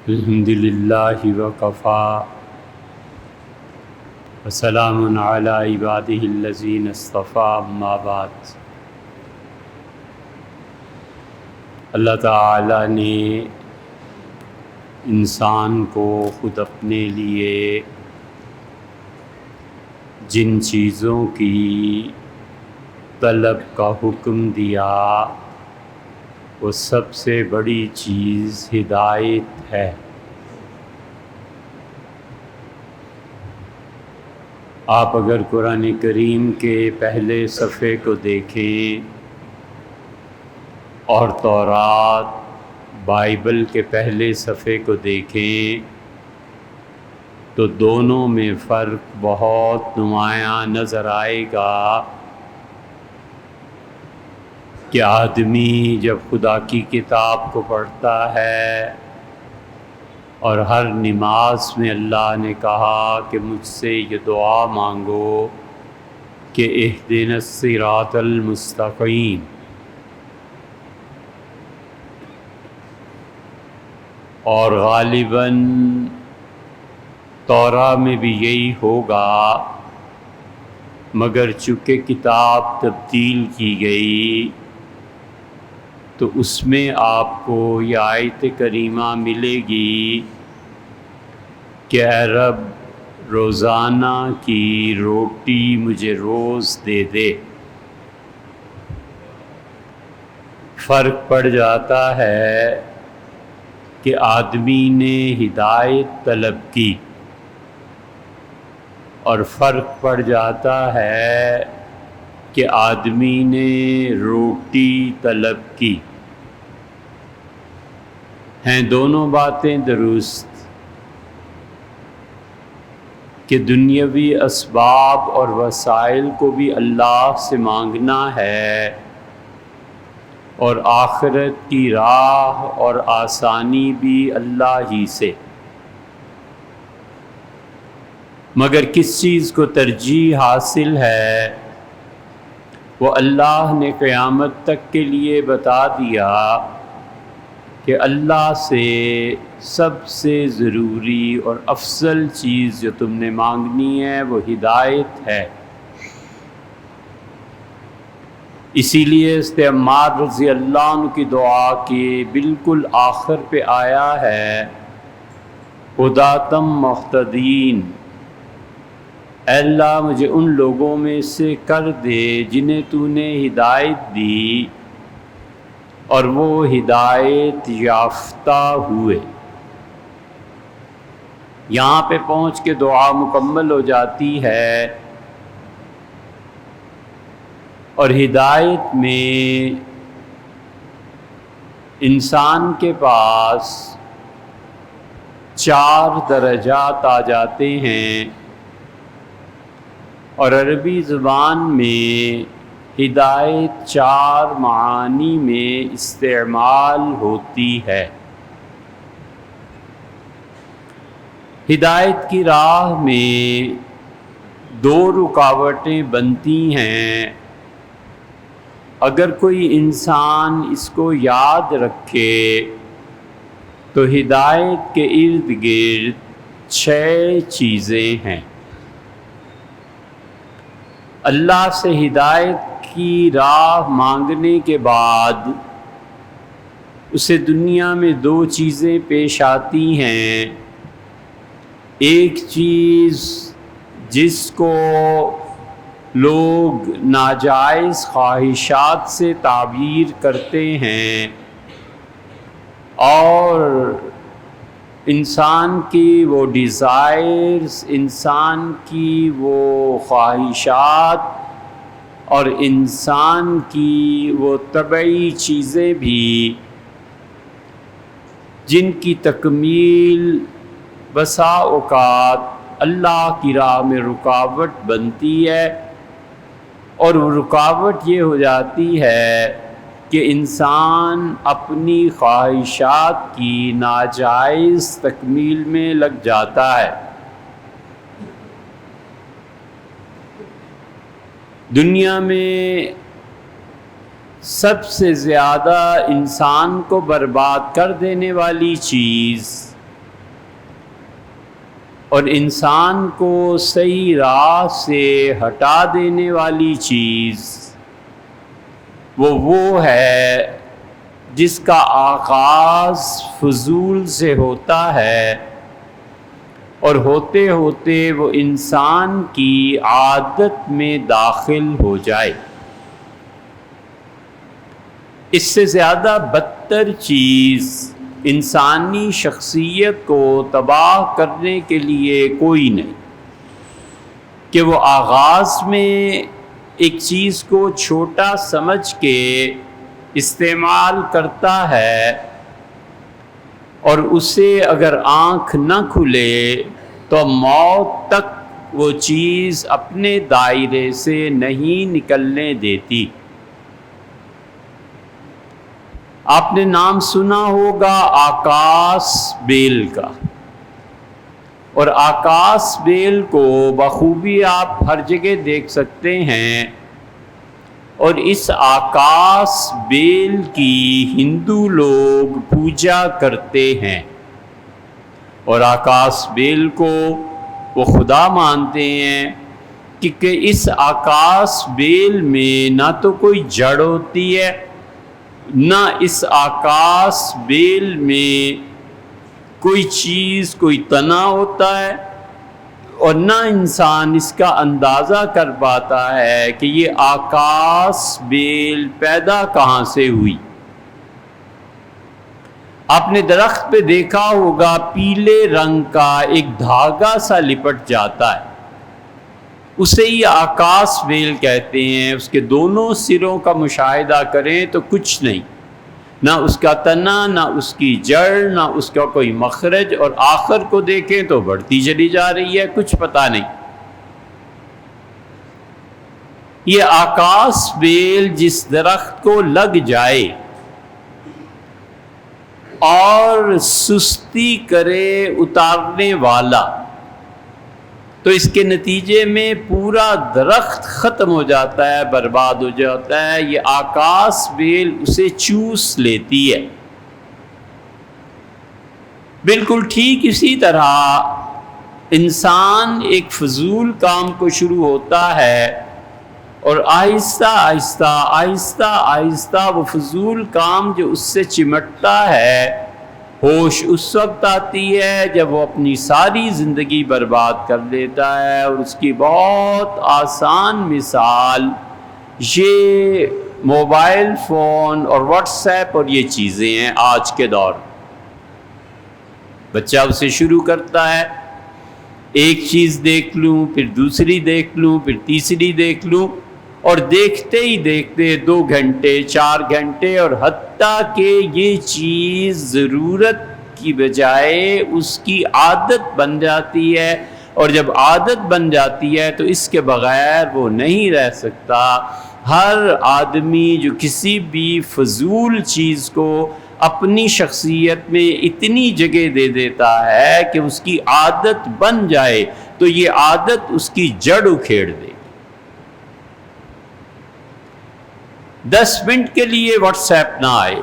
الحمد للہ وکفا وسلام علی عبادہ الذین اصطفیٰ اما بعد۔ اللہ تعالی نے انسان کو خود اپنے لیے جن چیزوں کی طلب کا حکم دیا وہ سب سے بڑی چیز ہدایت ہے۔ آپ اگر قرآن کریم کے پہلے صفحے کو دیکھیں اور تورات بائبل کے پہلے صفحے کو دیکھیں تو دونوں میں فرق بہت نمایاں نظر آئے گا کہ آدمی جب خدا کی کتاب کو پڑھتا ہے اور ہر نماز میں اللہ نے کہا کہ مجھ سے یہ دعا مانگو کہ اہدنا الصراط المستقیم، اور غالباً تورا میں بھی یہی ہوگا، مگر چونکہ کتاب تبدیل کی گئی تو اس میں آپ کو یہ آیت کریمہ ملے گی کہ اے رب روزانہ کی روٹی مجھے روز دے دے۔ فرق پڑ جاتا ہے کہ آدمی نے ہدایت طلب کی اور فرق پڑ جاتا ہے کہ آدمی نے روٹی طلب کی۔ ہیں دونوں باتیں درست کہ دنیاوی اسباب اور وسائل کو بھی اللہ سے مانگنا ہے اور آخرت کی راہ اور آسانی بھی اللہ ہی سے، مگر کس چیز کو ترجیح حاصل ہے وہ اللہ نے قیامت تک کے لیے بتا دیا کہ اللہ سے سب سے ضروری اور افضل چیز جو تم نے مانگنی ہے وہ ہدایت ہے۔ اسی لیے عمار رضی اللہ عنہ کی دعا کے بالکل آخر پہ آیا ہے ہداتم مہتدین، اے اللہ مجھے ان لوگوں میں سے کر دے جنہیں تو نے ہدایت دی اور وہ ہدایت یافتہ ہوئے۔ یہاں پہ پہنچ کے دعا مکمل ہو جاتی ہے، اور ہدایت میں انسان کے پاس 4 درجات آ جاتے ہیں، اور عربی زبان میں ہدایت 4 معانی میں استعمال ہوتی ہے۔ ہدایت کی راہ میں 2 رکاوٹیں بنتی ہیں، اگر کوئی انسان اس کو یاد رکھے تو ہدایت کے ارد گرد 6 چیزیں ہیں۔ اللہ سے ہدایت کی راہ مانگنے کے بعد اسے دنیا میں 2 چیزیں پیش آتی ہیں۔ ایک چیز جس کو لوگ ناجائز خواہشات سے تعبیر کرتے ہیں، اور انسان کی وہ ڈیزائرز، انسان کی وہ خواہشات اور انسان کی وہ طبعی چیزیں بھی جن کی تکمیل بسا اوقات اللہ کی راہ میں رکاوٹ بنتی ہے، اور وہ رکاوٹ یہ ہو جاتی ہے کہ انسان اپنی خواہشات کی ناجائز تکمیل میں لگ جاتا ہے۔ دنیا میں سب سے زیادہ انسان کو برباد کر دینے والی چیز اور انسان کو صحیح راہ سے ہٹا دینے والی چیز وہ ہے جس کا آغاز فضول سے ہوتا ہے اور ہوتے ہوتے وہ انسان کی عادت میں داخل ہو جائے۔ اس سے زیادہ بدتر چیز انسانی شخصیت کو تباہ کرنے کے لیے کوئی نہیں کہ وہ آغاز میں ایک چیز کو چھوٹا سمجھ کے استعمال کرتا ہے اور اسے اگر آنکھ نہ کھلے تو موت تک وہ چیز اپنے دائرے سے نہیں نکلنے دیتی۔ آپ نے نام سنا ہوگا آکاش بیل کا، اور آکاش بیل کو بخوبی آپ ہر جگہ دیکھ سکتے ہیں، اور اس آکاش بیل کی ہندو لوگ پوجا کرتے ہیں، اور آکاش بیل کو وہ خدا مانتے ہیں کہ اس آکاش بیل میں نہ تو کوئی جڑ ہوتی ہے، نہ اس آکاش بیل میں کوئی چیز کوئی تنا ہوتا ہے، اور نہ انسان اس کا اندازہ کر پاتا ہے کہ یہ آکاش بیل پیدا کہاں سے ہوئی۔ آپ نے درخت پہ دیکھا ہوگا پیلے رنگ کا ایک دھاگا سا لپٹ جاتا ہے، اسے ہی آکاش بیل کہتے ہیں۔ اس کے دونوں سروں کا مشاہدہ کریں تو کچھ نہیں، نہ اس کا تنا، نہ اس کی جڑ، نہ اس کا کوئی مخرج، اور آخر کو دیکھیں تو بڑھتی چلی جا رہی ہے، کچھ پتہ نہیں۔ یہ آکاش بیل جس درخت کو لگ جائے اور سستی کرے اتارنے والا تو اس کے نتیجے میں پورا درخت ختم ہو جاتا ہے، برباد ہو جاتا ہے۔ یہ آکاش بیل اسے چوس لیتی ہے۔ بالکل ٹھیک اسی طرح انسان ایک فضول کام کو شروع ہوتا ہے اور آہستہ آہستہ آہستہ آہستہ وہ فضول کام جو اس سے چمٹتا ہے، ہوش اس وقت آتی ہے جب وہ اپنی ساری زندگی برباد کر دیتا ہے۔ اور اس کی بہت آسان مثال یہ موبائل فون اور واٹس ایپ اور یہ چیزیں ہیں آج کے دور۔ بچہ اسے شروع کرتا ہے، ایک چیز دیکھ لوں، پھر دوسری دیکھ لوں، پھر تیسری دیکھ لوں، اور دیکھتے ہی دیکھتے 2 گھنٹے 4 گھنٹے، اور حتیٰ کہ یہ چیز ضرورت کی بجائے اس کی عادت بن جاتی ہے، اور جب عادت بن جاتی ہے تو اس کے بغیر وہ نہیں رہ سکتا۔ ہر آدمی جو کسی بھی فضول چیز کو اپنی شخصیت میں اتنی جگہ دے دیتا ہے کہ اس کی عادت بن جائے تو یہ عادت اس کی جڑ اکھیڑ دے۔ 10 منٹ کے لیے واٹس ایپ نہ آئے،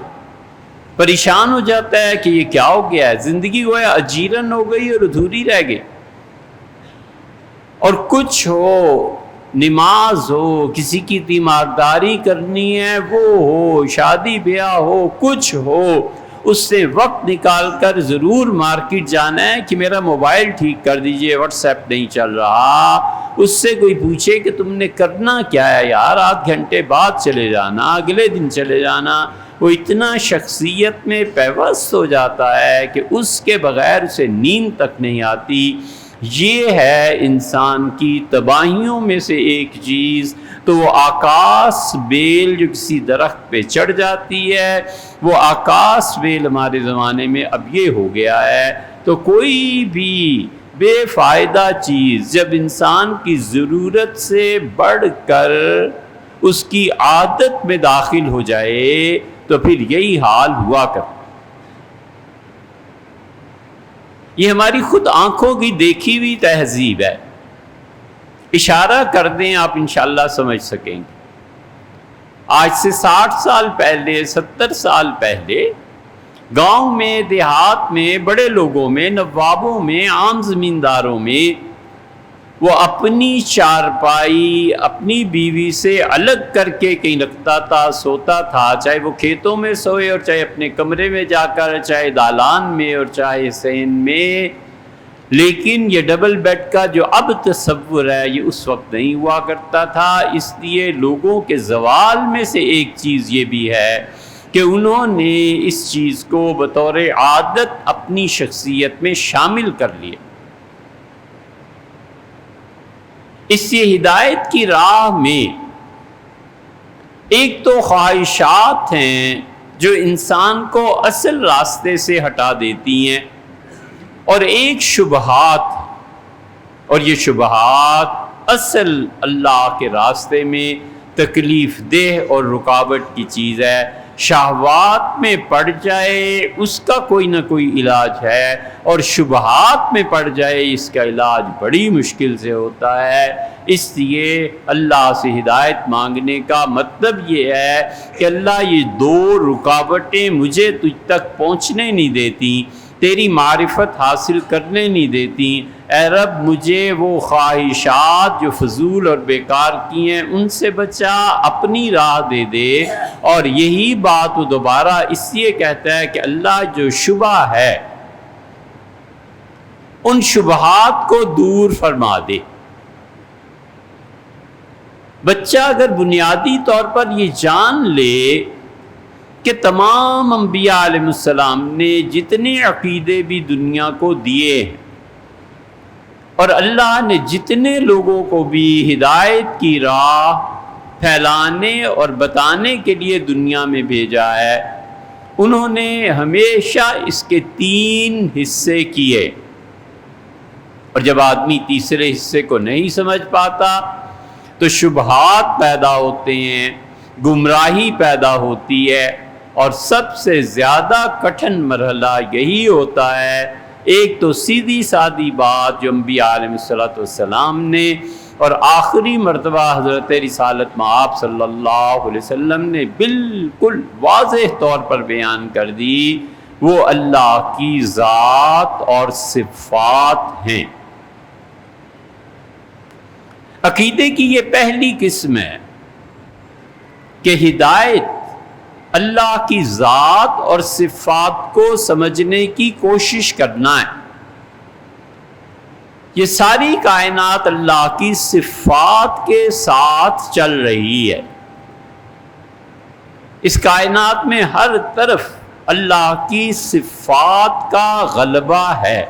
پریشان ہو جاتا ہے کہ یہ کیا ہو گیا ہے، زندگی گویا اجیرن ہو گئی اور ادھوری رہ گئی۔ اور کچھ ہو، نماز ہو، کسی کی تیمارداری کرنی ہے وہ ہو، شادی بیاہ ہو، کچھ ہو، اس سے وقت نکال کر ضرور مارکیٹ جانا ہے کہ میرا موبائل ٹھیک کر دیجئے، واٹس ایپ نہیں چل رہا۔ اس سے کوئی پوچھے کہ تم نے کرنا کیا ہے یار، آدھ گھنٹے بعد چلے جانا، اگلے دن چلے جانا۔ وہ اتنا شخصیت میں پیوست ہو جاتا ہے کہ اس کے بغیر اسے نیند تک نہیں آتی۔ یہ ہے انسان کی تباہیوں میں سے ایک چیز۔ تو وہ آکاش بیل جو کسی درخت پہ چڑھ جاتی ہے، وہ آکاش بیل ہمارے زمانے میں اب یہ ہو گیا ہے۔ تو کوئی بھی بے فائدہ چیز جب انسان کی ضرورت سے بڑھ کر اس کی عادت میں داخل ہو جائے تو پھر یہی حال ہوا کرتا۔ یہ ہماری خود آنکھوں کی دیکھی ہوئی تہذیب ہے۔ اشارہ کر دیں آپ انشاءاللہ سمجھ سکیں گے۔ آج سے 60 سال پہلے، 70 سال پہلے گاؤں میں، دیہات میں، بڑے لوگوں میں، نوابوں میں، عام زمینداروں میں وہ اپنی چارپائی اپنی بیوی سے الگ کر کے کہیں رکھتا تھا، سوتا تھا، چاہے وہ کھیتوں میں سوئے اور چاہے اپنے کمرے میں جا کر، چاہے دالان میں اور چاہے صحن میں. لیکن یہ ڈبل بیڈ کا جو اب تصور ہے یہ اس وقت نہیں ہوا کرتا تھا. اس لیے لوگوں کے زوال میں سے ایک چیز یہ بھی ہے کہ انہوں نے اس چیز کو بطور عادت اپنی شخصیت میں شامل کر لیا. اس سے ہدایت کی راہ میں ایک تو خواہشات ہیں جو انسان کو اصل راستے سے ہٹا دیتی ہیں، اور ایک شبہات، اور یہ شبہات اصل اللہ کے راستے میں تکلیف دہ اور رکاوٹ کی چیز ہے. شہوات میں پڑ جائے اس کا کوئی نہ کوئی علاج ہے، اور شبہات میں پڑ جائے اس کا علاج بڑی مشکل سے ہوتا ہے. اس لیے اللہ سے ہدایت مانگنے کا مطلب یہ ہے کہ اللہ یہ دو رکاوٹیں مجھے تجھ تک پہنچنے نہیں دیتی، تیری معرفت حاصل کرنے نہیں دیتی. اے رب مجھے وہ خواہشات جو فضول اور بیکار کی ہیں ان سے بچا، اپنی راہ دے دے. اور یہی بات وہ دوبارہ اس لیے کہتا ہے کہ اللہ جو شبہ ہے ان شبہات کو دور فرما دے. بچہ اگر بنیادی طور پر یہ جان لے کہ تمام انبیاء علیہ السلام نے جتنے عقیدے بھی دنیا کو دیے ہیں اور اللہ نے جتنے لوگوں کو بھی ہدایت کی راہ پھیلانے اور بتانے کے لیے دنیا میں بھیجا ہے، انہوں نے ہمیشہ اس کے 3 حصے کیے. اور جب آدمی تیسرے حصے کو نہیں سمجھ پاتا تو شبہات پیدا ہوتے ہیں، گمراہی پیدا ہوتی ہے، اور سب سے زیادہ کٹھن مرحلہ یہی ہوتا ہے. ایک تو سیدھی سادی بات جو انبیاء علیہ السلام نے اور آخری مرتبہ حضرت رسالت مآب صلی اللہ علیہ وسلم نے بالکل واضح طور پر بیان کر دی، وہ اللہ کی ذات اور صفات ہیں. عقیدے کی یہ پہلی قسم ہے کہ ہدایت اللہ کی ذات اور صفات کو سمجھنے کی کوشش کرنا ہے. یہ ساری کائنات اللہ کی صفات کے ساتھ چل رہی ہے. اس کائنات میں ہر طرف اللہ کی صفات کا غلبہ ہے.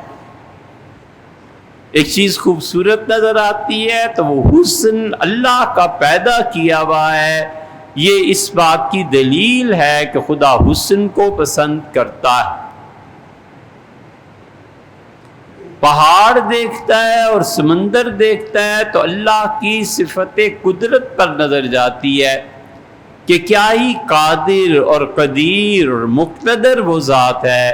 ایک چیز خوبصورت نظر آتی ہے تو وہ حسن اللہ کا پیدا کیا ہوا ہے. یہ اس بات کی دلیل ہے کہ خدا حسن کو پسند کرتا ہے. پہاڑ دیکھتا ہے اور سمندر دیکھتا ہے تو اللہ کی صفت قدرت پر نظر جاتی ہے کہ کیا ہی قادر اور قدیر اور مقتدر وہ ذات ہے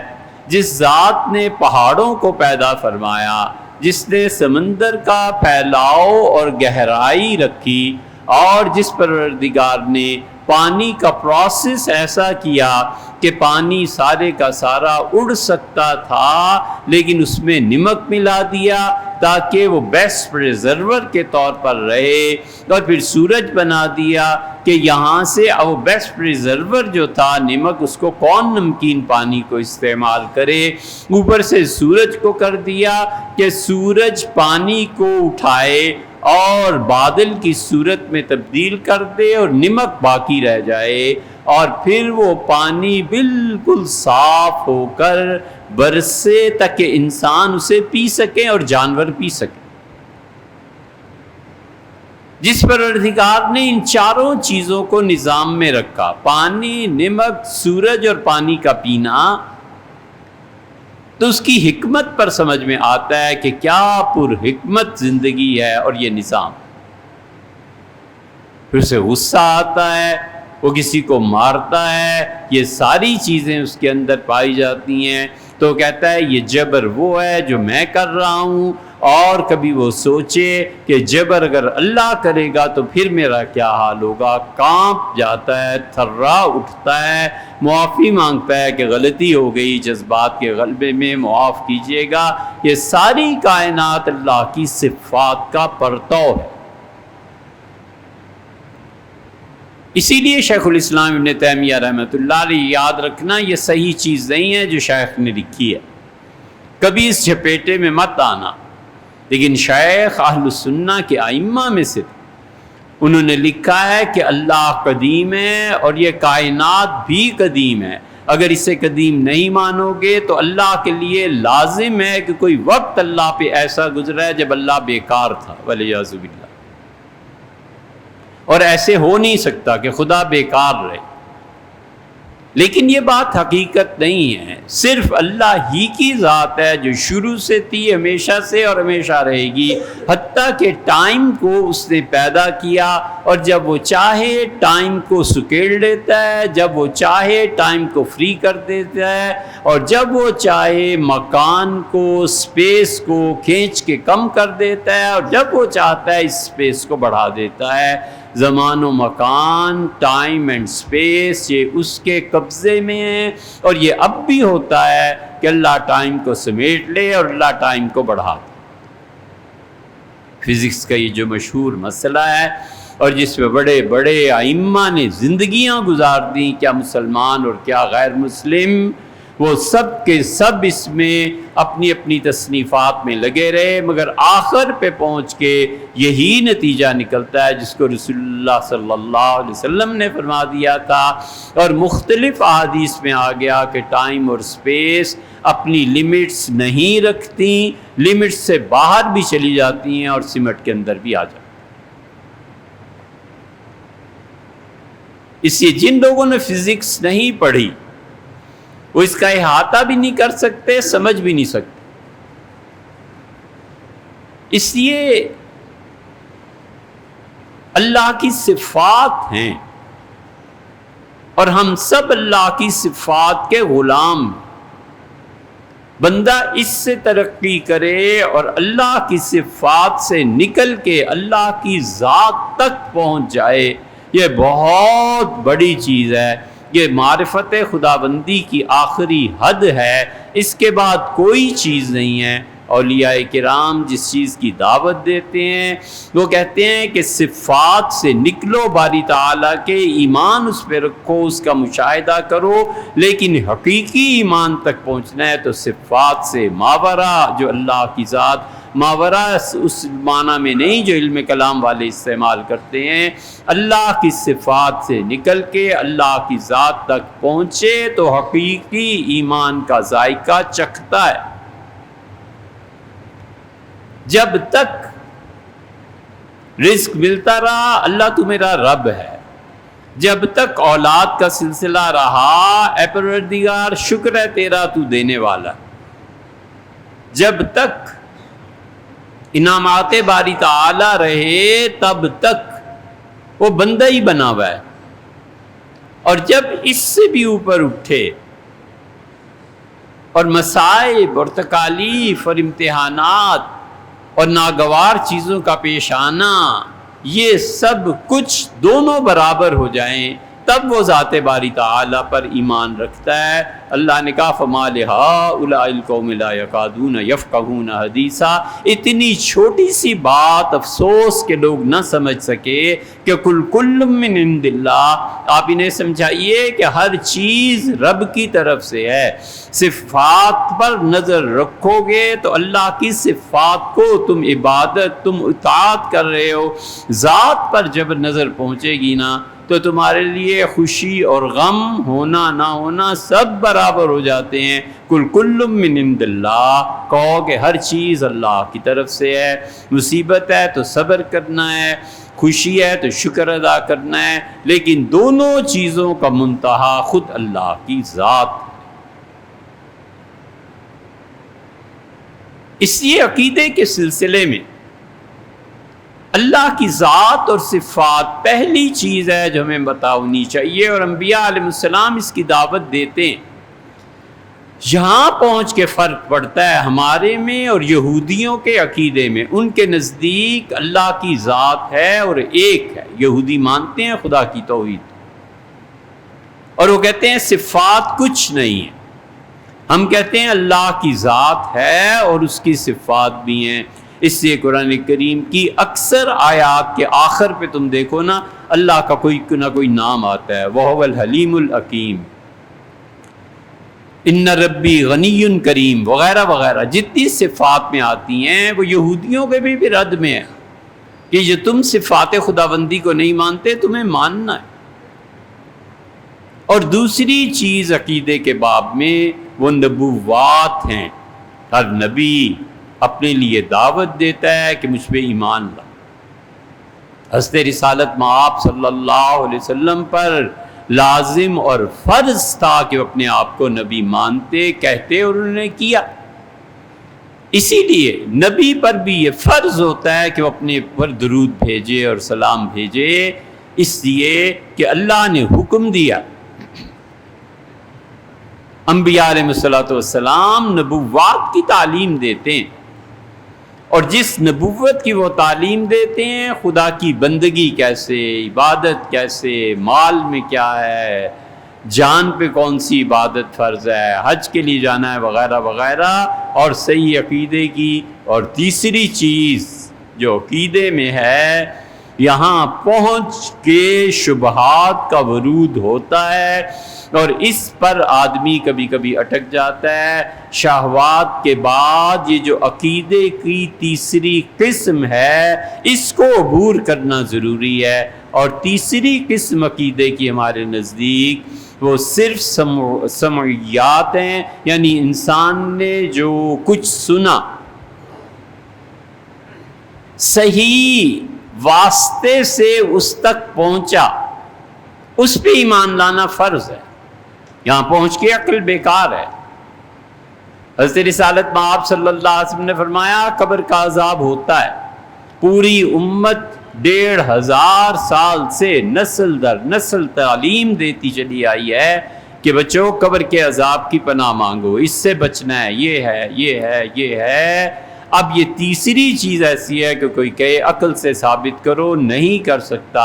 جس ذات نے پہاڑوں کو پیدا فرمایا، جس نے سمندر کا پھیلاؤ اور گہرائی رکھی، اور جس پروردگار نے پانی کا پروسیس ایسا کیا کہ پانی سارے کا سارا اڑ سکتا تھا لیکن اس میں نمک ملا دیا تاکہ وہ بیسٹ پریزرور کے طور پر رہے، اور پھر سورج بنا دیا کہ یہاں سے وہ بیسٹ پریزرور جو تھا نمک، اس کو کون نمکین پانی کو استعمال کرے. اوپر سے سورج کو کر دیا کہ سورج پانی کو اٹھائے اور بادل کی صورت میں تبدیل کر دے اور نمک باقی رہ جائے، اور پھر وہ پانی بالکل صاف ہو کر برسے تاکہ انسان اسے پی سکے اور جانور پی سکے. جس پروردگار نے ان چاروں چیزوں کو نظام میں رکھا، پانی، نمک، سورج اور پانی کا پینا، تو اس کی حکمت پر سمجھ میں آتا ہے کہ کیا پر حکمت زندگی ہے اور یہ نظام. پھر اسے غصہ آتا ہے، وہ کسی کو مارتا ہے، یہ ساری چیزیں اس کے اندر پائی جاتی ہیں. تو کہتا ہے یہ جبر وہ ہے جو میں کر رہا ہوں، اور کبھی وہ سوچے کہ جبر اگر اللہ کرے گا تو پھر میرا کیا حال ہوگا، کانپ جاتا ہے، تھرا اٹھتا ہے، معافی مانگتا ہے کہ غلطی ہو گئی، جذبات کے غلبے میں معاف کیجیے گا۔ یہ ساری کائنات اللہ کی صفات کا پرتو ہے۔ اسی لیے شیخ الاسلام ابن تیمیہ رحمۃ اللہ علیہ، یاد رکھنا یہ صحیح چیز نہیں ہے جو شیخ نے لکھی ہے، کبھی اس جھپیٹے میں مت آنا، لیکن شیخ اہل السنہ کے ائمہ میں سے تھے۔ انہوں نے لکھا ہے کہ اللہ قدیم ہے اور یہ کائنات بھی قدیم ہے۔ اگر اسے قدیم نہیں مانو گے تو اللہ کے لیے لازم ہے کہ کوئی وقت اللہ پہ ایسا گزرا ہے جب اللہ بیکار تھا، والعیاذ باللہ، اور ایسے ہو نہیں سکتا کہ خدا بیکار رہے۔ لیکن یہ بات حقیقت نہیں ہے، صرف اللہ ہی کی ذات ہے جو شروع سے تھی، ہمیشہ سے اور ہمیشہ رہے گی، حتیٰ کہ ٹائم کو اس نے پیدا کیا، اور جب وہ چاہے ٹائم کو سکیڑ لیتا ہے، جب وہ چاہے ٹائم کو فری کر دیتا ہے، اور جب وہ چاہے مکان کو، اسپیس کو کھینچ کے کم کر دیتا ہے، اور جب وہ چاہتا ہے اس اسپیس کو بڑھا دیتا ہے۔ زمان و مکان، ٹائم اینڈ اسپیس، یہ اس کے قبضے میں ہے، اور یہ اب بھی ہوتا ہے کہ اللہ ٹائم کو سمیٹ لے اور اللہ ٹائم کو بڑھا دے۔ فزکس کا یہ جو مشہور مسئلہ ہے اور جس میں بڑے بڑے ائمہ نے زندگیاں گزار دیں، کیا مسلمان اور کیا غیر مسلم، وہ سب کے سب اس میں اپنی اپنی تصنیفات میں لگے رہے، مگر آخر پہ پہنچ کے یہی نتیجہ نکلتا ہے جس کو رسول اللہ صلی اللہ علیہ وسلم نے فرما دیا تھا، اور مختلف احادیث میں آ گیا کہ ٹائم اور اسپیس اپنی لمٹس نہیں رکھتی، لمٹس سے باہر بھی چلی جاتی ہیں اور سمٹ کے اندر بھی آ جاتی ہیں۔ اس لیے جن لوگوں نے فزکس نہیں پڑھی وہ اس کا احاطہ بھی نہیں کر سکتے، سمجھ بھی نہیں سکتے۔ اس لیے اللہ کی صفات ہیں اور ہم سب اللہ کی صفات کے غلام ہیں۔ بندہ اس سے ترقی کرے اور اللہ کی صفات سے نکل کے اللہ کی ذات تک پہنچ جائے، یہ بہت بڑی چیز ہے۔ یہ معرفت خداوندی کی آخری حد ہے، اس کے بعد کوئی چیز نہیں ہے۔ اولیاء کرام جس چیز کی دعوت دیتے ہیں وہ کہتے ہیں کہ صفات سے نکلو، باری تعالیٰ کے ایمان اس پہ رکھو، اس کا مشاہدہ کرو، لیکن حقیقی ایمان تک پہنچنا ہے تو صفات سے ماورا جو اللہ کی ذات، ماورا اس معنی میں نہیں جو علم کلام والے استعمال کرتے ہیں، اللہ کی صفات سے نکل کے اللہ کی ذات تک پہنچے تو حقیقی ایمان کا ذائقہ چکھتا ہے۔ جب تک رزق ملتا رہا اللہ تو میرا رب ہے، جب تک اولاد کا سلسلہ رہا اے پروردگار شکر ہے تیرا تو دینے والا، جب تک انعامات باری تعالی رہے تب تک وہ بندہ ہی بنا ہوا ہے، اور جب اس سے بھی اوپر اٹھے اور مصائب اور تکالیف اور امتحانات اور ناگوار چیزوں کا پیش آنا، یہ سب کچھ دونوں برابر ہو جائیں تب وہ ذات باری تعالی پر ایمان رکھتا ہے۔ اللہ نے کہا فَمَا لِهَٰؤُلَاءِ الْقَوْمِ لَا يَكَادُونَ يَفْقَهُونَ حَدِيثًا، اتنی چھوٹی سی بات افسوس کہ لوگ نہ سمجھ سکے کہ کل من عند اللہ، آپ انہیں سمجھائیے کہ ہر چیز رب کی طرف سے ہے۔ صفات پر نظر رکھو گے تو اللہ کی صفات کو تم عبادت، تم اطاعت کر رہے ہو، ذات پر جب نظر پہنچے گی نا تو تمہارے لیے خوشی اور غم، ہونا نہ ہونا سب برابر ہو جاتے ہیں۔ کل من عند اللہ، کہو کہ ہر چیز اللہ کی طرف سے ہے، مصیبت ہے تو صبر کرنا ہے، خوشی ہے تو شکر ادا کرنا ہے، لیکن دونوں چیزوں کا منتہا خود اللہ کی ذات ہے۔ اس لیے عقیدے کے سلسلے میں اللہ کی ذات اور صفات پہلی چیز ہے جو ہمیں بتاؤنی چاہیے، اور انبیاء علیہ السلام اس کی دعوت دیتے ہیں۔ یہاں پہنچ کے فرق پڑتا ہے ہمارے میں اور یہودیوں کے عقیدے میں. ان کے نزدیک اللہ کی ذات ہے اور ایک ہے. یہودی مانتے ہیں خدا کی توحید اور وہ کہتے ہیں صفات کچھ نہیں ہے. ہم کہتے ہیں اللہ کی ذات ہے اور اس کی صفات بھی ہیں. اس سے قرآن کریم کی اکثر آیات کے آخر پہ تم دیکھو نا اللہ کا کوئی نہ کوئی نام آتا ہے. وَهُوَ الْحَلِيمُ الْحَكِيمُ، ان ربی غنی کریم وغیرہ وغیرہ. جتنی صفات میں آتی ہیں وہ یہودیوں کے بھی رد میں ہے کہ جو تم صفات خداوندی کو نہیں مانتے تمہیں ماننا ہے. اور دوسری چیز عقیدے کے باب میں وہ نبوات ہیں. ہر نبی اپنے لیے دعوت دیتا ہے کہ مجھ پہ ایمان لا. حضرت رسالت مآب صلی اللہ علیہ وسلم پر لازم اور فرض تھا کہ وہ اپنے آپ کو نبی مانتے کہتے اور انہوں نے کیا. اسی لیے نبی پر بھی یہ فرض ہوتا ہے کہ وہ اپنے پر درود بھیجے اور سلام بھیجے، اس لیے کہ اللہ نے حکم دیا. انبیاء علیہ السلام نبوات کی تعلیم دیتے ہیں اور جس نبوت کی وہ تعلیم دیتے ہیں خدا کی بندگی کیسے، عبادت کیسے، مال میں کیا ہے، جان پہ کون سی عبادت فرض ہے، حج کے لیے جانا ہے وغیرہ وغیرہ، اور صحیح عقیدے کی. اور تیسری چیز جو عقیدے میں ہے، یہاں پہنچ کے شبہات کا ورود ہوتا ہے اور اس پر آدمی کبھی کبھی اٹک جاتا ہے. شہوات کے بعد یہ جو عقیدے کی تیسری قسم ہے اس کو عبور کرنا ضروری ہے. اور تیسری قسم عقیدے کی ہمارے نزدیک وہ صرف سمعیات ہیں، یعنی انسان نے جو کچھ سنا صحیح واسطے سے اس تک پہنچا اس پہ ایمان لانا فرض ہے. یہاں پہنچ کے عقل بیکار ہے. حضرت رسالت مآب صلی اللہ علیہ وسلم نے فرمایا قبر کا عذاب ہوتا ہے. پوری امت 1500 سال سے نسل در نسل تعلیم دیتی چلی آئی ہے کہ بچوں قبر کے عذاب کی پناہ مانگو، اس سے بچنا ہے، یہ ہے یہ ہے یہ ہے. اب یہ تیسری چیز ایسی ہے کہ کوئی کہے عقل سے ثابت کرو، نہیں کر سکتا.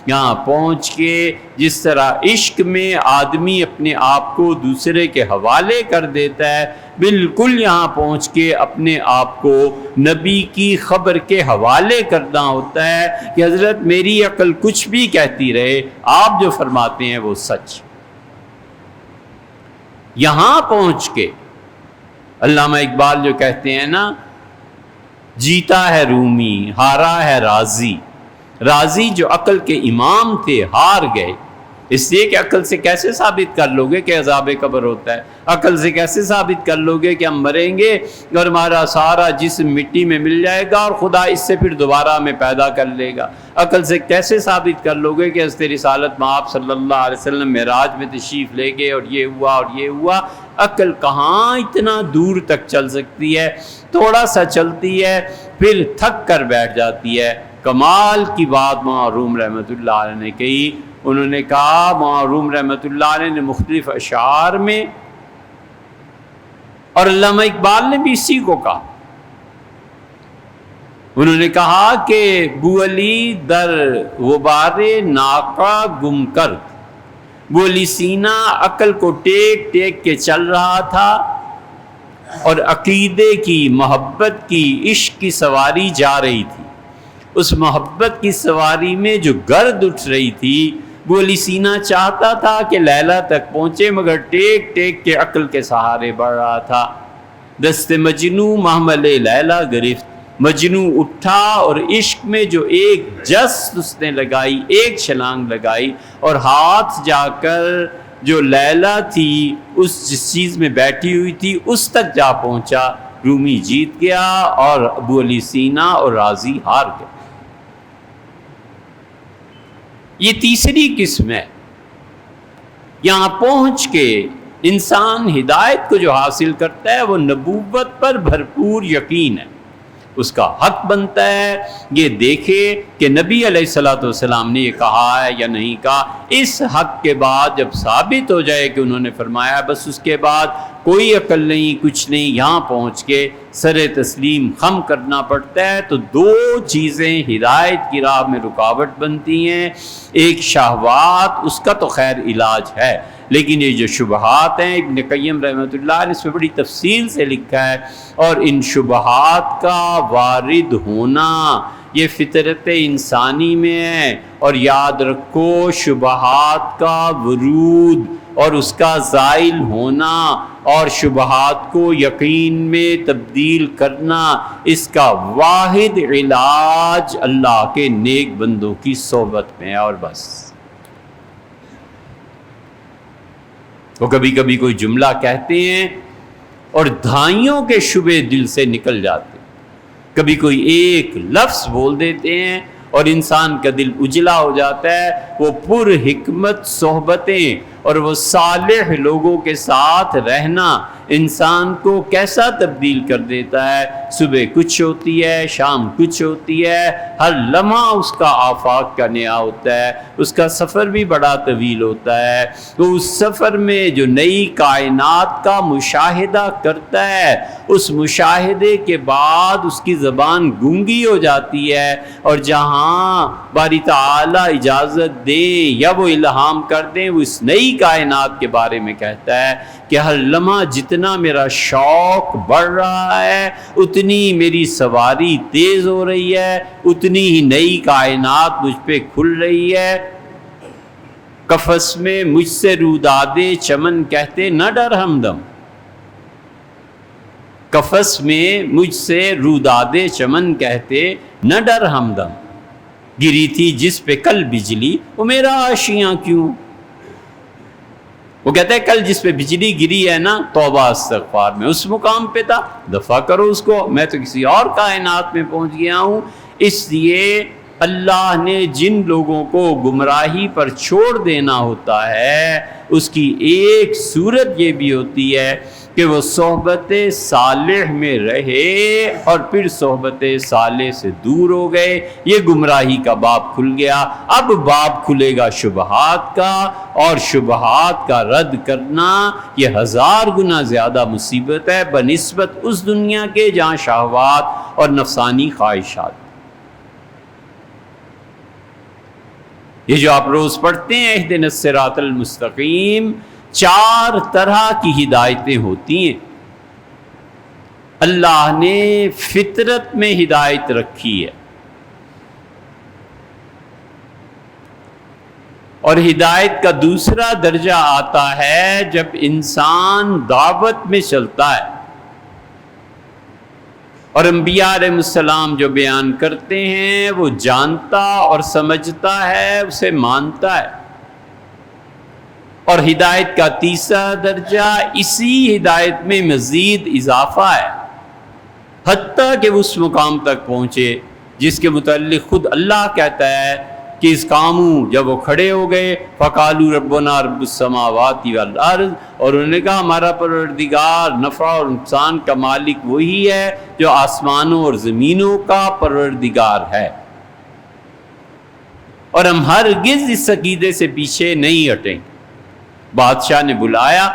یہاں پہنچ کے جس طرح عشق میں آدمی اپنے آپ کو دوسرے کے حوالے کر دیتا ہے، بالکل یہاں پہنچ کے اپنے آپ کو نبی کی خبر کے حوالے کرنا ہوتا ہے کہ حضرت میری عقل کچھ بھی کہتی رہے، آپ جو فرماتے ہیں وہ سچ. یہاں پہنچ کے علامہ اقبال جو کہتے ہیں نا، جیتا ہے رومی ہارا ہے رازی. رازی جو عقل کے امام تھے ہار گئے، اس لیے کہ عقل سے کیسے ثابت کر لو گے کہ عذاب قبر ہوتا ہے؟ عقل سے کیسے ثابت کر لو گے کہ ہم مریں گے اور ہمارا سارا جسم مٹی میں مل جائے گا اور خدا اس سے پھر دوبارہ ہمیں پیدا کر لے گا؟ عقل سے کیسے ثابت کر لو گے کہ حضرت رسالت مآب صلی اللہ علیہ وسلم معراج میں تشریف لے گئے اور یہ ہوا اور یہ ہوا؟ عقل کہاں اتنا دور تک چل سکتی ہے، تھوڑا سا چلتی ہے پھر تھک کر بیٹھ جاتی ہے. کمال کی بات معروم رحمۃ اللہ علیہ نے کہی. انہوں نے کہا، معروم رحمۃ اللہ علیہ نے مختلف اشعار میں اور علامہ اقبال نے بھی اسی کو کہا. انہوں نے کہا کہ بو علی در غبار ناقہ گم کرد، بو علی سینا عقل کو ٹیک ٹیک کے چل رہا تھا اور عقیدے کی، محبت کی، عشق کی سواری جا رہی تھی. اس محبت کی سواری میں جو گرد اٹھ رہی تھی، بو علی سینا چاہتا تھا کہ لیلا تک پہنچے مگر ٹیک ٹیک کے عقل کے سہارے بڑھ رہا تھا. دست مجنوں محمل لیلا گرفت، مجنوں اٹھا اور عشق میں جو ایک جست اس نے لگائی، ایک چھلانگ لگائی اور ہاتھ جا کر جو لیلا تھی اس جس چیز میں بیٹھی ہوئی تھی اس تک جا پہنچا. رومی جیت گیا اور ابو علی سینا اور رازی ہار گئے. یہ تیسری قسم ہے. یہاں پہنچ کے انسان ہدایت کو جو حاصل کرتا ہے وہ نبوت پر بھرپور یقین ہے. اس کا حق بنتا ہے یہ دیکھے کہ نبی علیہ الصلوۃ والسلام نے یہ کہا ہے یا نہیں کہا. اس حق کے بعد جب ثابت ہو جائے کہ انہوں نے فرمایا، بس اس کے بعد کوئی عقل نہیں کچھ نہیں، یہاں پہنچ کے سر تسلیم خم کرنا پڑتا ہے۔ تو دو چیزیں ہدایت کی راہ میں رکاوٹ بنتی ہیں، ایک شہوات، اس کا تو خیر علاج ہے، لیکن یہ جو شبہات ہیں، ابن قیم رحمۃ اللہ نے اس میں بڑی تفصیل سے لکھا ہے، اور ان شبہات کا وارد ہونا یہ فطرت انسانی میں ہے۔ اور یاد رکھو شبہات کا ورود اور اس کا زائل ہونا اور شبہات کو یقین میں تبدیل کرنا، اس کا واحد علاج اللہ کے نیک بندوں کی صحبت میں ہے، اور بس۔ وہ کبھی کبھی کوئی جملہ کہتے ہیں اور دھائیوں کے شبے دل سے نکل جاتے ہیں، کبھی کوئی ایک لفظ بول دیتے ہیں اور انسان کا دل اجلا ہو جاتا ہے۔ وہ پر حکمت صحبتیں اور وہ صالح لوگوں کے ساتھ رہنا انسان کو کیسا تبدیل کر دیتا ہے، صبح کچھ ہوتی ہے، شام کچھ ہوتی ہے، ہر لمحہ اس کا آفاق کا نیا ہوتا ہے، اس کا سفر بھی بڑا طویل ہوتا ہے، تو اس سفر میں جو نئی کائنات کا مشاہدہ کرتا ہے، اس مشاہدے کے بعد اس کی زبان گونگی ہو جاتی ہے، اور جہاں باری تعالیٰ اجازت دیں یا وہ الہام کر دیں، وہ اس نئی کائنات کے بارے میں کہتا ہے کہ ہر لمحہ جتنا میرا شوق بڑھ رہا ہے، اتنی میری سواری تیز ہو رہی ہے، اتنی ہی نئی کائنات مجھ پہ کھل رہی ہے۔ قفس میں مجھ سے رودادے چمن کہتے نہ ڈر ہمدم، قفس میں مجھ سے رودادے چمن کہتے نہ ڈر ہمدم، گری تھی جس پہ کل بجلی وہ میرا آشیاں کیوں۔ وہ کہتا ہے کل جس پہ بجلی گری ہے نا، توبہ استغفار میں اس مقام پہ تھا، دفع کرو اس کو، میں تو کسی اور کائنات میں پہنچ گیا ہوں۔ اس لیے اللہ نے جن لوگوں کو گمراہی پر چھوڑ دینا ہوتا ہے، اس کی ایک صورت یہ بھی ہوتی ہے کہ وہ صحبت صالح میں رہے اور پھر صحبت صالح سے دور ہو گئے، یہ گمراہی کا باب کھل گیا۔ اب باب کھلے گا شبہات کا، اور شبہات کا رد کرنا یہ 1000 گنا زیادہ مصیبت ہے بنسبت اس دنیا کے جہاں شہوات اور نفسانی خواہشات۔ یہ جو آپ روز پڑھتے ہیں اہدنا الصراط المستقیم، 4 طرح کی ہدایتیں ہوتی ہیں۔ اللہ نے فطرت میں ہدایت رکھی ہے، اور ہدایت کا دوسرا درجہ آتا ہے جب انسان دعوت میں چلتا ہے، اور انبیاء علیہ السلام جو بیان کرتے ہیں وہ جانتا اور سمجھتا ہے، اسے مانتا ہے۔ اور ہدایت کا تیسرا درجہ اسی ہدایت میں مزید اضافہ ہے، حتیٰ کہ اس مقام تک پہنچے جس کے متعلق خود اللہ کہتا ہے کہ اس قاموں جب وہ کھڑے ہو گئے فقالوا ربنا رب السماوات والارض، اور انہوں نے کہا ہمارا پروردگار نفع اور نقصان کا مالک وہی ہے جو آسمانوں اور زمینوں کا پروردگار ہے، اور ہم ہرگز اس عقیدے سے پیچھے نہیں ہٹیں۔ بادشاہ نے بلایا،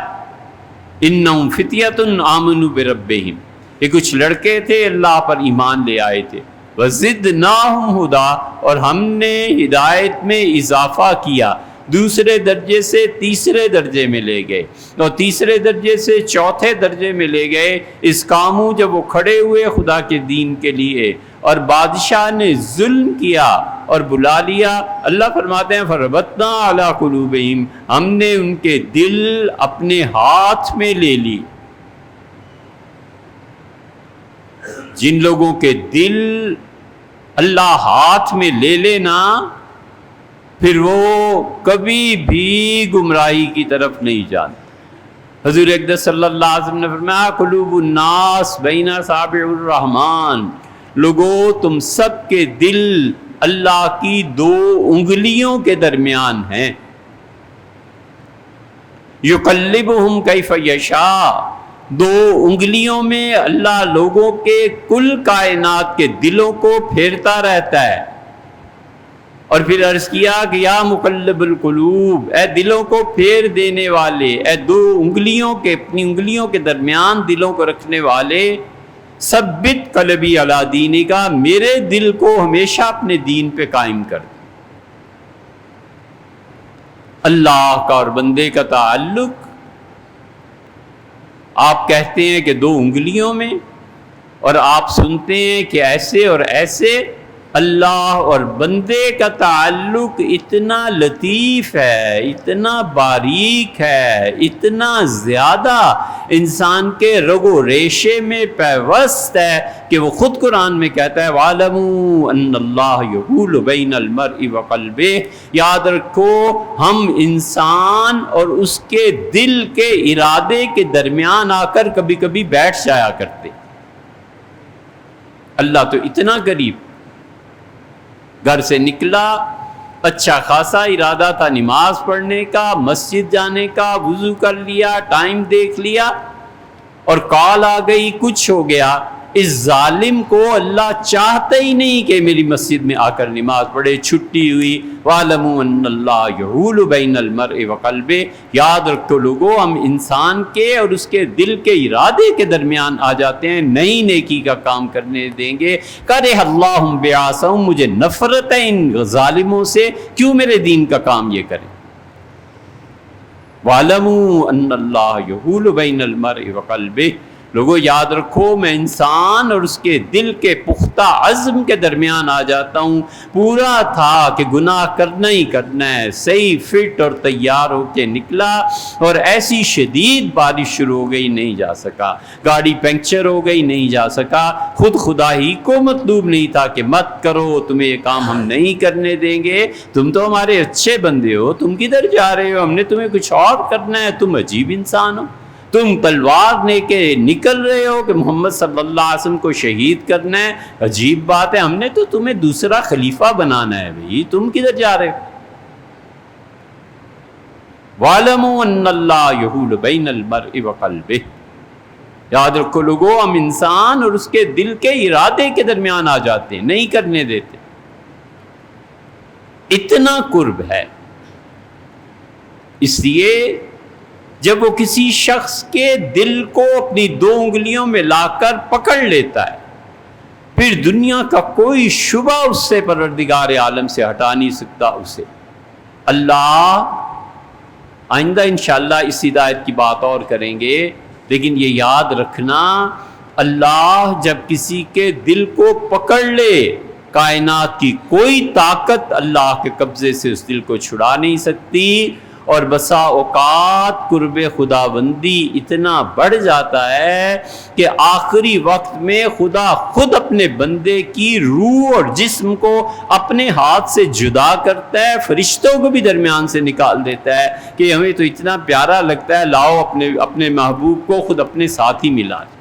انہم فتیۃ آمنوا بربہم، یہ کچھ لڑکے تھے اللہ پر ایمان لے آئے تھے، وزدناہم ہدی، اور ہم نے ہدایت میں اضافہ کیا، دوسرے درجے سے تیسرے درجے میں لے گئے، اور تیسرے درجے سے چوتھے درجے میں لے گئے۔ اس کاموں جب وہ کھڑے ہوئے خدا کے دین کے لیے اور بادشاہ نے ظلم کیا اور بلا لیا، اللہ فرماتے ہیں فربطنا علی قلوبہم، ہم نے ان کے دل اپنے ہاتھ میں لے لی۔ جن لوگوں کے دل اللہ ہاتھ میں لے لینا، پھر وہ کبھی بھی گمراہی کی طرف نہیں جاتے۔ حضور اقدس صلی اللہ علیہ وسلم نے فرمایا قلوب الناس بین اصابع الرحمن، لوگوں تم سب کے دل اللہ کی 2 انگلیوں کے درمیان ہیں، یقلبہم کیف یشاء، 2 انگلیوں میں اللہ لوگوں کے کل کائنات کے دلوں کو پھیرتا رہتا ہے۔ اور پھر عرض کیا کہ یا مقلب القلوب، اے دلوں کو پھیر دینے والے، اے دو انگلیوں کے، اپنی انگلیوں کے درمیان دلوں کو رکھنے والے، ثبت قلبی علی دینک، میرے دل کو ہمیشہ اپنے دین پہ قائم کر دے۔ اللہ کا اور بندے کا تعلق آپ کہتے ہیں کہ دو انگلیوں میں، اور آپ سنتے ہیں کہ ایسے اور ایسے۔ اللہ اور بندے کا تعلق اتنا لطیف ہے، اتنا باریک ہے، اتنا زیادہ انسان کے رگ و ریشے میں پیوست ہے کہ وہ خود قرآن میں کہتا ہے وَاعْلَمُوا أَنَّ اللَّهَ يَحُولُ بَيْنَ الْمَرْءِ وَقَلْبِهِ، یاد رکھو ہم انسان اور اس کے دل کے ارادے کے درمیان آ کر کبھی کبھی بیٹھ جایا کرتے۔ اللہ تو اتنا قریب، گھر سے نکلا، اچھا خاصا ارادہ تھا نماز پڑھنے کا، مسجد جانے کا، وضو کر لیا، ٹائم دیکھ لیا، اور کال آ گئی، کچھ ہو گیا۔ اس ظالم کو اللہ چاہتا ہی نہیں کہ میری مسجد میں آ کر نماز پڑھے، چھٹی ہوئی۔ وَاعْلَمُوا أَنَّ اللَّهَ يَحُولُ بَيْنَ الْمَرْءِ وَقَلْبِهِ، یاد رکھو لوگوں، ہم انسان کے اور اس کے دل کے ارادے کے درمیان آ جاتے ہیں، نئی نیکی کا کام کرنے دیں گے۔ کَرِهَ اللَّهُ بِعَاصَهُمْ، مجھے نفرت ہے ان ظالموں سے، کیوں میرے دین کا کام یہ کریں۔ وَاعْلَمُوا أَنَّ اللَّهَ يَحُولُ بَيْنَ الْمَرْءِ وَقَلْبِهِ، لوگوں یاد رکھو میں انسان اور اس کے دل کے پختہ عزم کے درمیان آ جاتا ہوں۔ پورا تھا کہ گناہ کرنا ہی کرنا ہے، صحیح فٹ اور تیار ہو کے نکلا، اور ایسی شدید بارش شروع ہو گئی، نہیں جا سکا، گاڑی پنکچر ہو گئی، نہیں جا سکا۔ خود خدا ہی کو مطلوب نہیں تھا کہ مت کرو، تمہیں یہ کام ہم نہیں کرنے دیں گے، تم تو ہمارے اچھے بندے ہو، تم کدھر جا رہے ہو، ہم نے تمہیں کچھ اور کرنا ہے، تم عجیب انسان ہو، تم تلوار لے کے نکل رہے ہو کہ محمد صلی اللہ علیہ وسلم کو شہید کرنا ہے، عجیب بات ہے، ہم نے تو تمہیں دوسرا خلیفہ بنانا ہے، بھئی تم کدھر جا رہے ہو۔ وَاعْلَمُوا أَنَّ اللَّهَ يَحُولُ بَيْنَ الْمَرْءِ وَقَلْبِهِ، یاد رکھو لوگوں، ہم انسان اور اس کے دل کے ارادے کے درمیان آ جاتے ہیں، نہیں کرنے دیتے، اتنا قرب ہے۔ اس لیے جب وہ کسی شخص کے دل کو اپنی دو انگلیوں میں لا کر پکڑ لیتا ہے، پھر دنیا کا کوئی شبہ اس سے پروردگار عالم سے ہٹا نہیں سکتا اسے۔ اللہ، آئندہ انشاءاللہ اس ہدایت کی بات اور کریں گے، لیکن یہ یاد رکھنا، اللہ جب کسی کے دل کو پکڑ لے، کائنات کی کوئی طاقت اللہ کے قبضے سے اس دل کو چھڑا نہیں سکتی۔ اور بسا اوقات قرب خداوندی اتنا بڑھ جاتا ہے کہ آخری وقت میں خدا خود اپنے بندے کی روح اور جسم کو اپنے ہاتھ سے جدا کرتا ہے، فرشتوں کو بھی درمیان سے نکال دیتا ہے کہ ہمیں تو اتنا پیارا لگتا ہے، لاؤ اپنے محبوب کو خود اپنے ساتھ ہی ملا دیں۔